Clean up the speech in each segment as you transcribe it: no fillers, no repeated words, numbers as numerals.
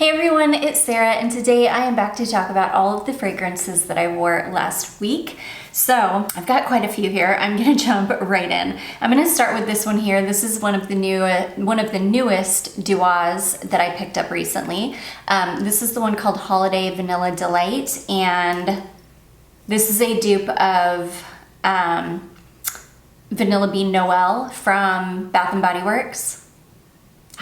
Hey everyone, it's Sarah, and today I am back to talk about all of the fragrances that I wore last week. So I've got quite a few here. I'm gonna jump right in. I'm gonna start with this one here. This is one of the newest Duos that I picked up recently. This is the one called Holiday Vanilla Delight, and this is a dupe of Vanilla Bean Noel from Bath & Body Works.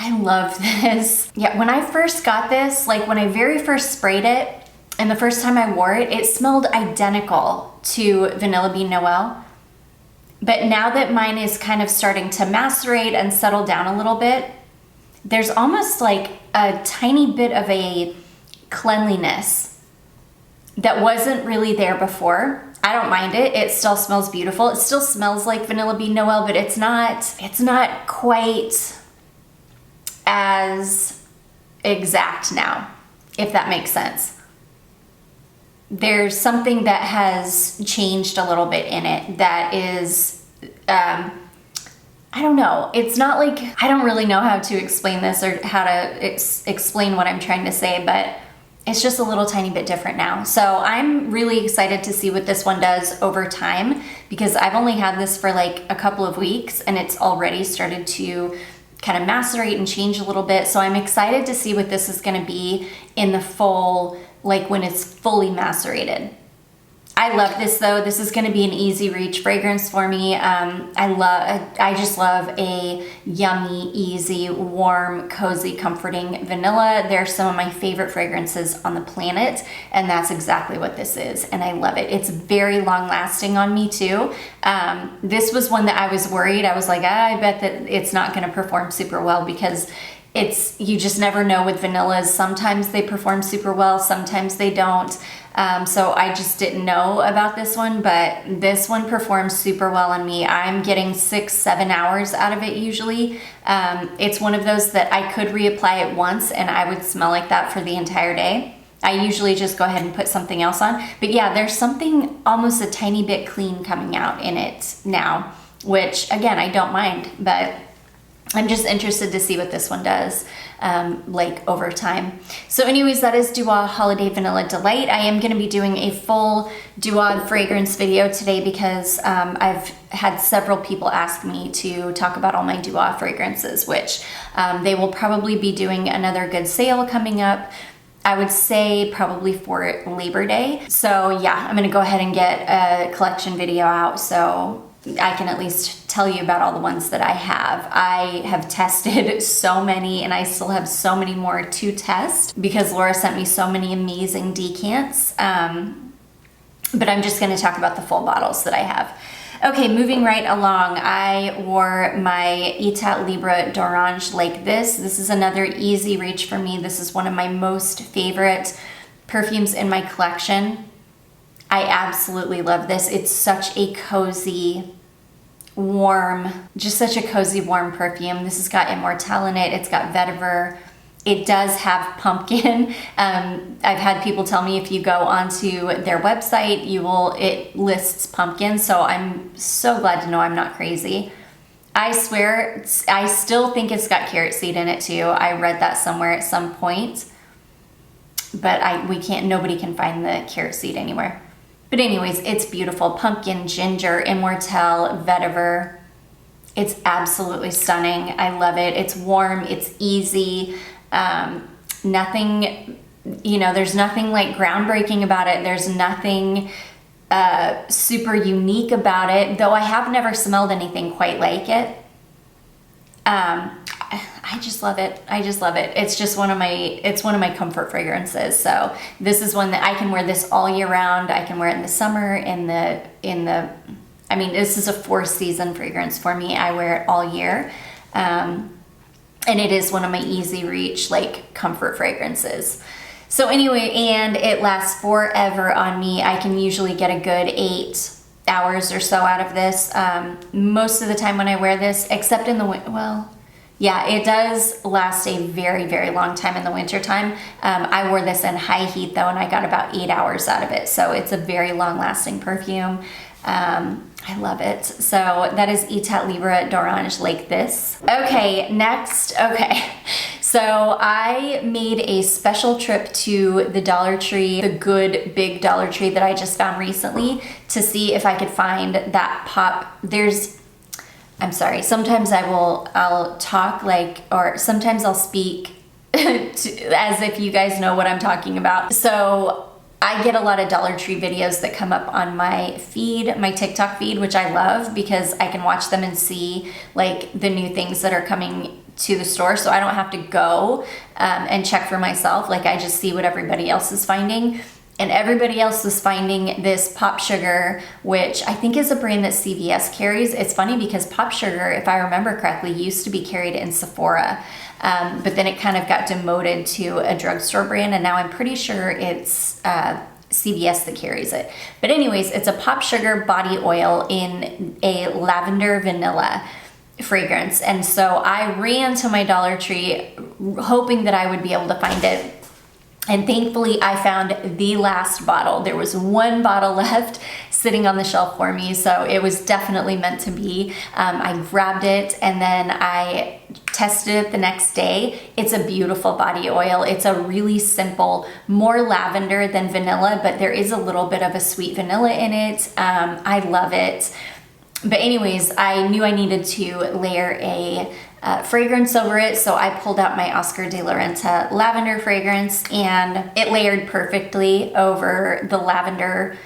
I love this. Yeah, when I first got this, like when I very first sprayed it and the first time I wore it, it smelled identical to Vanilla Bean Noel. But now that mine is kind of starting to macerate and settle down a little bit, there's almost like a tiny bit of a cleanliness that wasn't really there before. I don't mind it. It still smells beautiful. It still smells like Vanilla Bean Noel, but it's not quite as exact now, if that makes sense. There's something that has changed a little bit in it that is, I don't know. It's not like, I don't really know how to explain this or how to explain what I'm trying to say, but it's just a little tiny bit different now. So I'm really excited to see what this one does over time, because I've only had this for like a couple of weeks and it's already started to kind of macerate and change a little bit. So I'm excited to see what this is going to be in the full, like when it's fully macerated. I love this though. This is going to be an easy reach fragrance for me. I just love a yummy, easy, warm, cozy, comforting vanilla. They're some of my favorite fragrances on the planet, and that's exactly what this is, and I love it. It's very long lasting on me too. This was one that I was worried. I was like, I bet that it's not going to perform super well, because you just never know with vanillas. Sometimes they perform super well, sometimes they don't. So I just didn't know about this one, but this one performs super well on me. I'm getting 6-7 hours out of it usually. It's one of those that I could reapply it once and I would smell like that for the entire day. I usually just go ahead and put something else on. But yeah, there's something almost a tiny bit clean coming out in it now, which again, I don't mind, but I'm just interested to see what this one does like over time. So anyways, that is Duo Holiday Vanilla Delight. I am going to be doing a full Duo fragrance video today because I've had several people ask me to talk about all my Duo fragrances, which they will probably be doing another good sale coming up. I would say probably for Labor Day. So yeah, I'm going to go ahead and get a collection video out so I can at least tell you about all the ones that I have. I have tested so many and I still have so many more to test because Laura sent me so many amazing decants. But I'm just going to talk about the full bottles that I have. Okay, moving right along, I wore my ITAT Libra d'Orange like this. This is another easy reach for me. This is one of my most favorite perfumes in my collection. I absolutely love this. It's such a cozy, warm, just such a cozy, warm perfume. This has got Immortelle in it. It's got vetiver. It does have pumpkin. I've had people tell me if you go onto their website, it lists pumpkin. So I'm so glad to know I'm not crazy. I swear, I still think it's got carrot seed in it too. I read that somewhere at some point, but nobody can find the carrot seed anywhere. But anyways, it's beautiful. Pumpkin, ginger, Immortelle, vetiver. It's absolutely stunning. I love it. It's warm. It's easy. Nothing, there's nothing like groundbreaking about it. There's nothing super unique about it, though I have never smelled anything quite like it. I just love it. I just love it. It's just one of my comfort fragrances. So this is one that I can wear this all year round. I can wear it in the summer, this is a 4-season fragrance for me. I wear it all year. And it is one of my easy reach, like comfort fragrances. So anyway, and it lasts forever on me. I can usually get a good 8 hours or so out of this. Most of the time when I wear this, except in the winter, yeah, it does last a very, very long time in the winter time. I wore this in high heat though, and I got about 8 hours out of it. So it's a very long lasting perfume. I love it. So that is ITAT Libra d'Orange like this. Okay, next. Okay. So I made a special trip to the Dollar Tree, the good big Dollar Tree that I just found recently, to see if I could find that pop. I'm sorry, sometimes I'll talk like, or sometimes I'll speak as if you guys know what I'm talking about. So I get a lot of Dollar Tree videos that come up on my feed, my TikTok feed, which I love because I can watch them and see like the new things that are coming to the store, so I don't have to go and check for myself. Like, I just see what everybody else is finding. And everybody else was finding this Pop Sugar, which I think is a brand that CVS carries. It's funny because Pop Sugar, if I remember correctly, used to be carried in Sephora. But then it kind of got demoted to a drugstore brand, and now I'm pretty sure it's CVS that carries it. But anyways, it's a Pop Sugar body oil in a lavender vanilla fragrance. And so I ran to my Dollar Tree hoping that I would be able to find it. And thankfully I found the last bottle. There was one bottle left sitting on the shelf for me, so it was definitely meant to be. I grabbed it and then I tested it the next day. It's a beautiful body oil. It's a really simple, more lavender than vanilla, but there is a little bit of a sweet vanilla in it. I love it. But anyways, I knew I needed to layer a fragrance over it, so I pulled out my Oscar de la Renta lavender fragrance, and it layered perfectly over the lavender.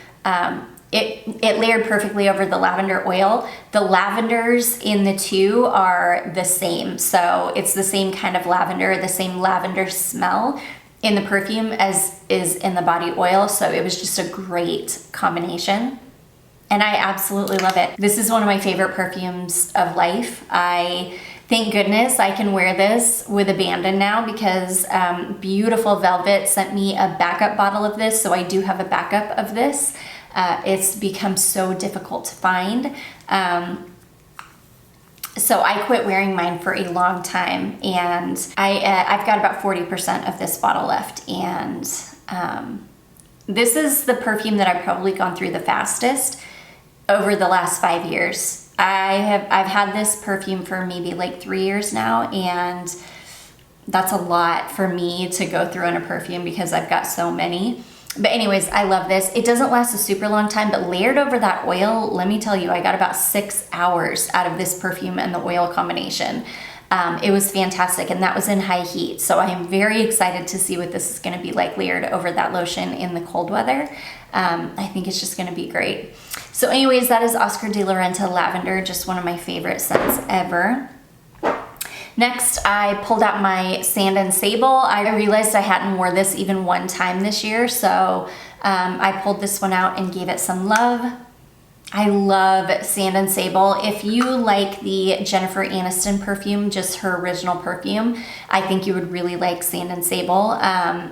It layered perfectly over the lavender oil. The lavenders in the two are the same, so it's the same kind of lavender, the same lavender smell in the perfume as is in the body oil, so it was just a great combination. And I absolutely love it. This is one of my favorite perfumes of life. Thank goodness I can wear this with abandon now, because Beautiful Velvet sent me a backup bottle of this, so I do have a backup of this. It's become so difficult to find. So I quit wearing mine for a long time, and I've got about 40% of this bottle left. And this is the perfume that I've probably gone through the fastest over the last 5 years. I've had this perfume for maybe like 3 years now, and that's a lot for me to go through in a perfume because I've got so many. But anyways, I love this. It doesn't last a super long time, but layered over that oil, let me tell you, I got about 6 hours out of this perfume and the oil combination. It was fantastic, and that was in high heat. So I am very excited to see what this is gonna be like layered over that lotion in the cold weather. I think it's just gonna be great. So anyways, that is Oscar de la Renta Lavender, just one of my favorite scents ever. Next, I pulled out my Sand and Sable. I realized I hadn't worn this even one time this year, so I pulled this one out and gave it some love. I love Sand and Sable. If you like the Jennifer Aniston perfume, just her original perfume, I think you would really like Sand and Sable.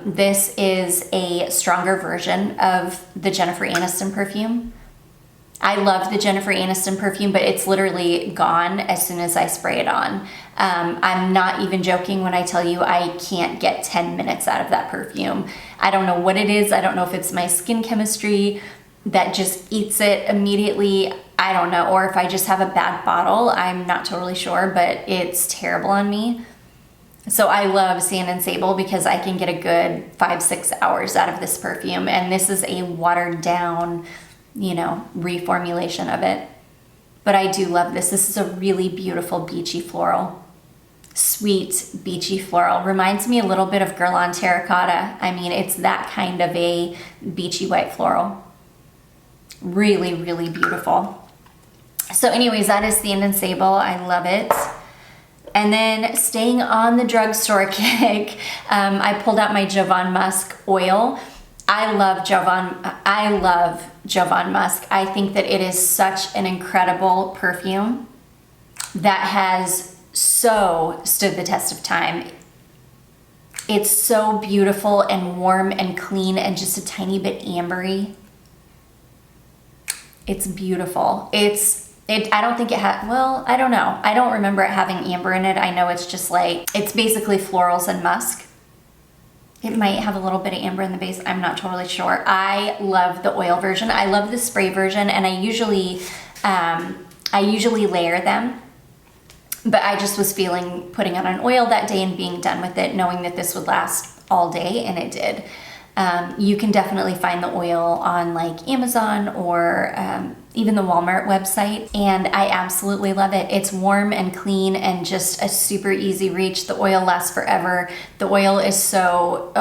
This is a stronger version of the Jennifer Aniston perfume. I love the Jennifer Aniston perfume, but it's literally gone as soon as I spray it on. I'm not even joking when I tell you I can't get 10 minutes out of that perfume. I don't know what it is. I don't know if it's my skin chemistry that just eats it immediately. I don't know, or if I just have a bad bottle. I'm not totally sure, but it's terrible on me. So I love Sand and Sable because I can get a good 5-6 hours out of this perfume, and this is a watered down, you know, reformulation of it. But I do love this. This is a really beautiful beachy floral. Sweet beachy floral. Reminds me a little bit of Guerlain Terracotta. I mean, it's that kind of a beachy white floral. Really, really beautiful. So anyways, that is Sand and Sable. I love it. And then staying on the drugstore kick, I pulled out my Javon Musk oil. I love Javon Musk. I think that it is such an incredible perfume that has so stood the test of time. It's so beautiful and warm and clean and just a tiny bit ambery. It's beautiful. I don't think it had, well, I don't know. I don't remember it having amber in it. I know it's just like, it's basically florals and musk. It might have a little bit of amber in the base. I'm not totally sure. I love the oil version. I love the spray version, and I usually layer them. But I just was feeling putting on an oil that day and being done with it, knowing that this would last all day, and it did. You can definitely find the oil on like Amazon or even the Walmart website, and I absolutely love it. It's warm and clean and just a super easy reach. The oil lasts forever. The oil is so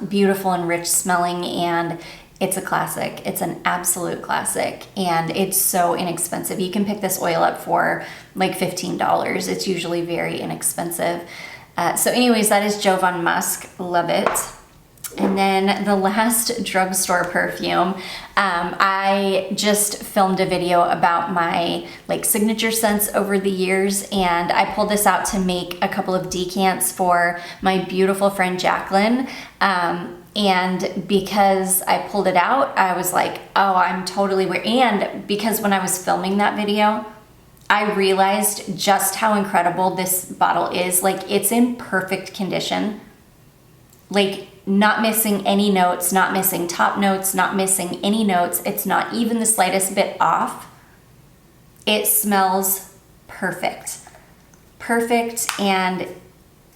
beautiful and rich smelling, and it's a classic. It's an absolute classic, and it's so inexpensive. You can pick this oil up for like $15. It's usually very inexpensive. So anyways, that is Javon Musk. Love it. And then the last drugstore perfume, I just filmed a video about my like signature scents over the years, and I pulled this out to make a couple of decants for my beautiful friend Jacqueline. And because I pulled it out, I was like, oh, I'm totally weird. And because when I was filming that video, I realized just how incredible this bottle is. Like, it's in perfect condition. Like, not missing any notes, not missing top notes, not missing any notes. It's not even the slightest bit off. It smells perfect. Perfect and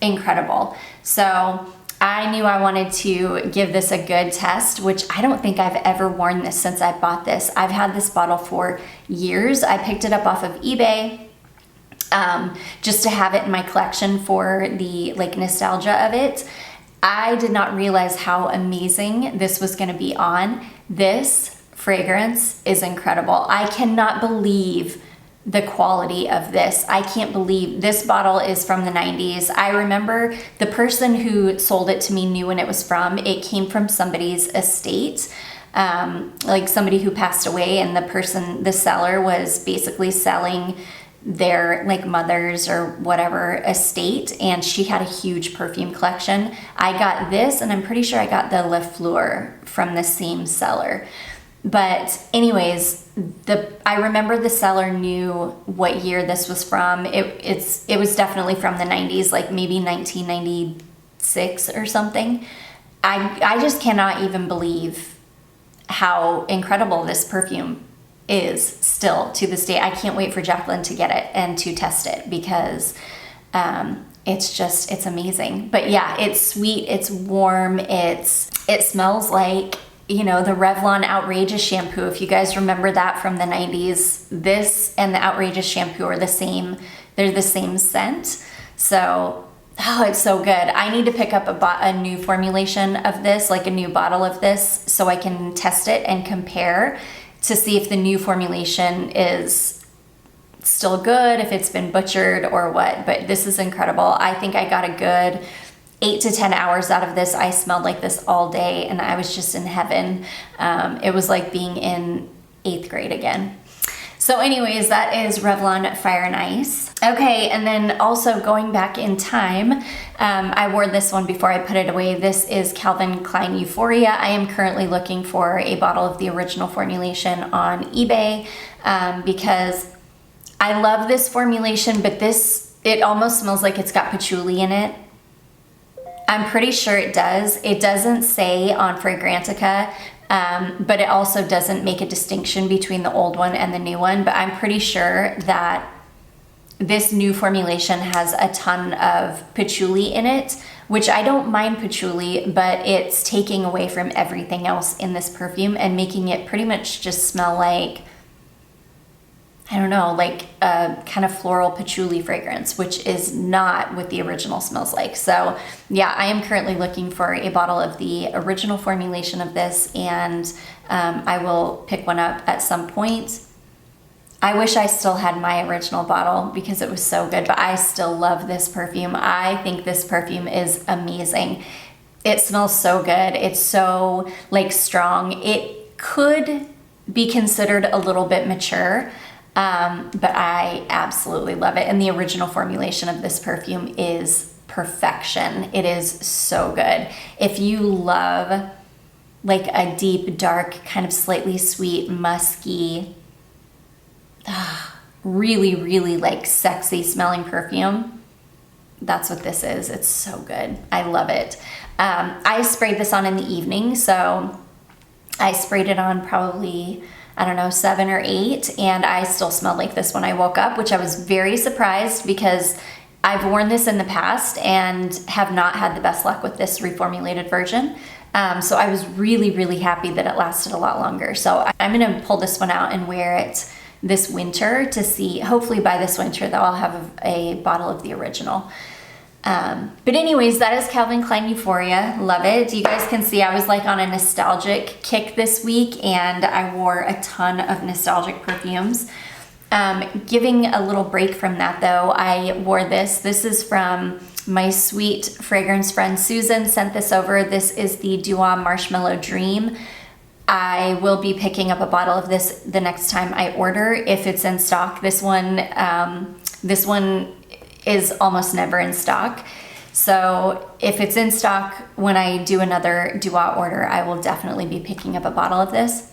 incredible. So I knew I wanted to give this a good test, which I don't think I've ever worn this since I bought this. I've had this bottle for years. I picked it up off of eBay just to have it in my collection for the like nostalgia of it. I did not realize how amazing this was going to be on. This fragrance is incredible. I cannot believe the quality of this. I can't believe this bottle is from the 90s. I remember the person who sold it to me knew when it was from. It came from somebody's estate, like somebody who passed away, and the seller was basically selling their like mother's or whatever estate, and she had a huge perfume collection. I got this, and I'm pretty sure I got the Le Fleur from the same seller. But anyways, I remember the seller knew what year this was from. It was definitely from the 90s, like maybe 1996 or something. I just cannot even believe how incredible this perfume is still to this day. I can't wait for Jacqueline to get it and to test it, because it's amazing. But yeah, it's sweet, it's warm, it smells like, you know, the Revlon Outrageous shampoo. If you guys remember that from the 90s, this and the Outrageous shampoo are the same. They're the same scent. So, oh, it's so good. I need to pick up a new formulation of this, like a new bottle of this, so I can test it and compare to see if the new formulation is still good, if it's been butchered or what. But this is incredible. I think I got a good 8 to 10 hours out of this. I smelled like this all day, and I was just in heaven. It was like being in 8th grade again. So anyways, that is Revlon Fire Ice. Okay, and then also going back in time, I wore this one before I put it away. This is Calvin Klein Euphoria. I am currently looking for a bottle of the original formulation on eBay because I love this formulation, but it almost smells like it's got patchouli in it. I'm pretty sure it does. It doesn't say on Fragrantica, but it also doesn't make a distinction between the old one and the new one. But I'm pretty sure that this new formulation has a ton of patchouli in it, which I don't mind patchouli, but it's taking away from everything else in this perfume and making it pretty much just smell like, I don't know, like a kind of floral patchouli fragrance, which is not what the original smells like. So yeah, I am currently looking for a bottle of the original formulation of this, and I will pick one up at some point. I wish I still had my original bottle because it was so good, but I still love this perfume. I think this perfume is amazing. It smells so good. It's so like strong. It could be considered a little bit mature, but I absolutely love it. And the original formulation of this perfume is perfection. It is so good. If you love like a deep, dark, kind of slightly sweet, musky, really, really like sexy smelling perfume, that's what this is. It's so good. I love it. I sprayed this on in the evening, so I sprayed it on probably I don't know, 7 or 8, and I still smelled like this when I woke up, which I was very surprised because I've worn this in the past and have not had the best luck with this reformulated version. So I was really, really happy that it lasted a lot longer. So I'm gonna pull this one out and wear it this winter to see, hopefully by this winter that I'll have a bottle of the original. But anyways, that is Calvin Klein Euphoria. Love it. You guys can see I was like on a nostalgic kick this week, and I wore a ton of nostalgic perfumes. Giving a little break from that though, I wore this. This is from my sweet fragrance friend Susan, sent this over. This is the Duo Marshmallow Dream. I will be picking up a bottle of this the next time I order if it's in stock. This one is almost never in stock. So if it's in stock when I do another Duo order, I will definitely be picking up a bottle of this.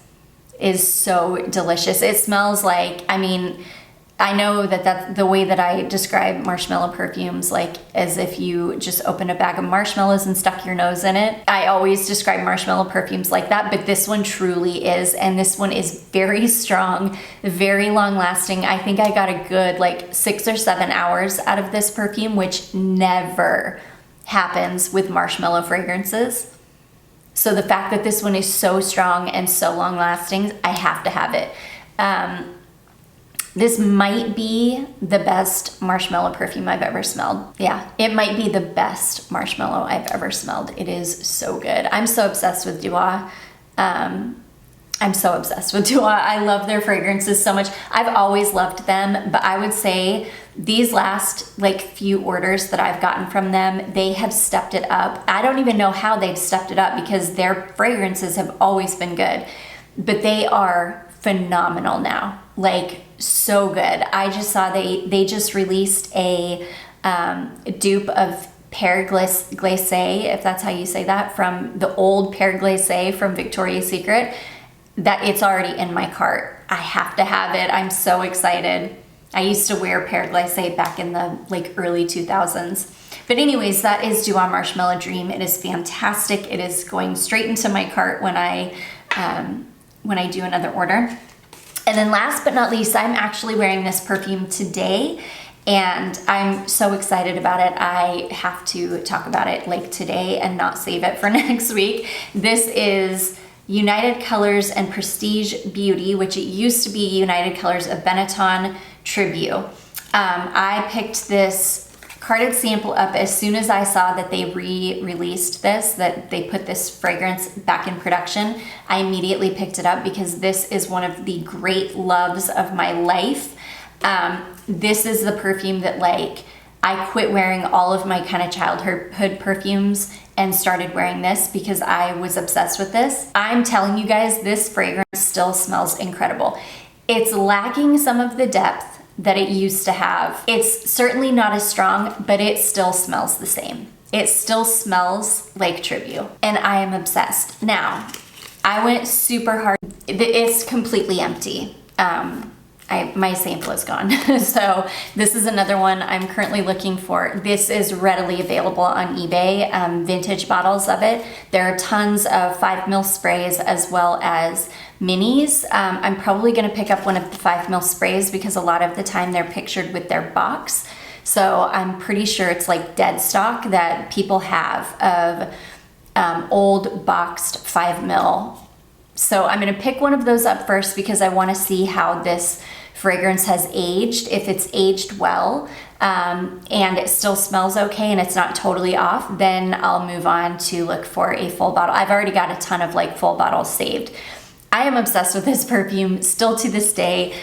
It is so delicious. It smells like, I mean, I know that that's the way that I describe marshmallow perfumes, like as if you just opened a bag of marshmallows and stuck your nose in it. I always describe marshmallow perfumes like that, but this one truly is. And this one is very strong, very long lasting. I think I got a good like 6 or 7 hours out of this perfume, which never happens with marshmallow fragrances. So the fact that this one is so strong and so long lasting, I have to have it. This might be the best marshmallow perfume I've ever smelled. Yeah, it might be the best marshmallow I've ever smelled. It is so good. I'm so obsessed with Duo. I'm so obsessed with Duo. I love their fragrances so much. I've always loved them, but I would say these last like few orders that I've gotten from them, they have stepped it up. I don't even know how they've stepped it up because their fragrances have always been good, but they are phenomenal now. Like so good. I just saw they just released a dupe of Pear Glacé, if that's how you say that, from the old Pear Glacé from Victoria's Secret. That it's already in my cart. I have to have it. I'm so excited. I used to wear Pear Glacé back in the like early 2000s. But anyways, that is Duo Marshmallow Dream. It is fantastic. It is going straight into my cart when I do another order. And then last but not least, I'm actually wearing this perfume today and I'm so excited about it. I have to talk about it like today and not save it for next week. This is United Colors and Prestige Beauty, which it used to be United Colors of Benetton Tribute. I picked this carded sample up as soon as I saw that they re-released this, that they put this fragrance back in production. I immediately picked it up because this is one of the great loves of my life. This is the perfume that like I quit wearing all of my kind of childhood perfumes and started wearing this because I was obsessed with this. I'm telling you guys, this fragrance still smells incredible. It's lacking some of the depth that it used to have. It's certainly not as strong, but it still smells the same. It still smells like Tribute, and I am obsessed. Now, I went super hard. It's completely empty. My sample is gone. So this is another one I'm currently looking for. This is readily available on eBay, vintage bottles of it. There are tons of 5 ml sprays as well as minis. I'm probably gonna pick up one of the 5 ml sprays because a lot of the time they're pictured with their box. So I'm pretty sure it's like dead stock that people have of old boxed 5 ml. So I'm gonna pick one of those up first because I wanna see how this fragrance has aged, if it's aged well, and it still smells okay and it's not totally off, then I'll move on to look for a full bottle. I've already got a ton of like full bottles saved. I am obsessed with this perfume still to this day.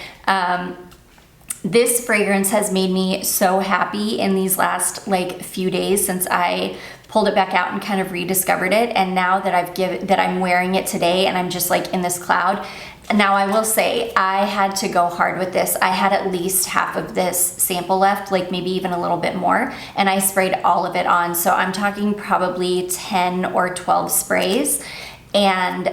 This fragrance has made me so happy in these last like few days since I pulled it back out and kind of rediscovered it. And now that I'm wearing it today and I'm just like in this cloud. Now I will say I had to go hard with this. I had at least half of this sample left, like maybe even a little bit more, and I sprayed all of it on. So I'm talking probably 10 or 12 sprays, and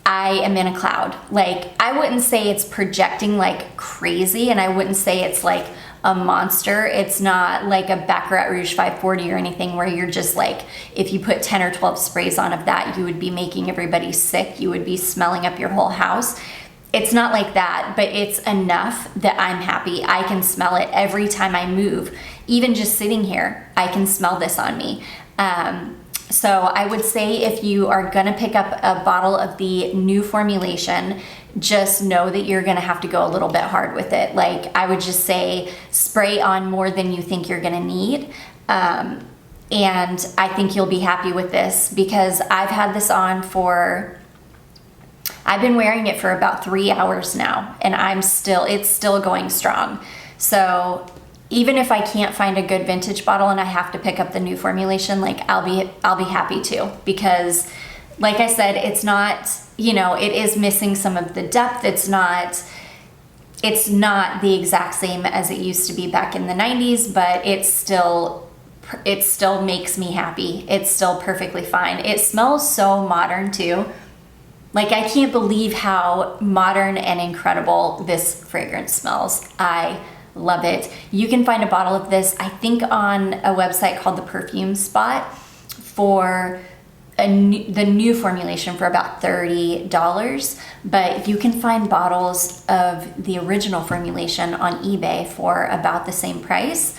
I am in a cloud. Like, I wouldn't say it's projecting like crazy, and I wouldn't say it's like a monster. It's not like a Baccarat Rouge 540 or anything where you're just like, if you put 10 or 12 sprays on of that, you would be making everybody sick. You would be smelling up your whole house. It's not like that, but it's enough that I'm happy. I can smell it every time I move. Even just sitting here, I can smell this on me. So I would say if you are gonna pick up a bottle of the new formulation, just know that you're gonna have to go a little bit hard with it. Like, I would just say spray on more than you think you're gonna need. And I think you'll be happy with this, because I've had this on I've been wearing it for about 3 hours now, and it's still going strong. So even if I can't find a good vintage bottle and I have to pick up the new formulation, like, I'll be happy too, because like I said, it's not, it is missing some of the depth. It's not the exact same as it used to be back in the 90s, but it still makes me happy. It's still perfectly fine. It smells so modern too. Like, I can't believe how modern and incredible this fragrance smells. I love it. You can find a bottle of this, I think, on a website called the Perfume Spot for the new formulation for about $30, but you can find bottles of the original formulation on eBay for about the same price,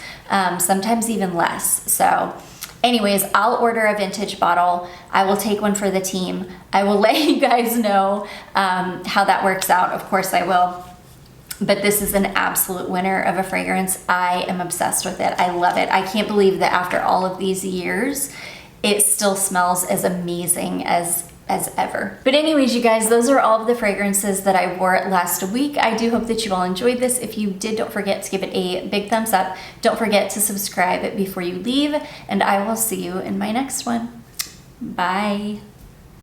sometimes even less. So anyways, I'll order a vintage bottle. I will take one for the team. I will let you guys know how that works out. Of course I will. But this is an absolute winner of a fragrance. I am obsessed with it. I love it. I can't believe that after all of these years, it still smells as amazing as ever. But anyways, you guys, those are all of the fragrances that I wore last week. I do hope that you all enjoyed this. If you did, don't forget to give it a big thumbs up. Don't forget to subscribe before you leave, and I will see you in my next one. Bye.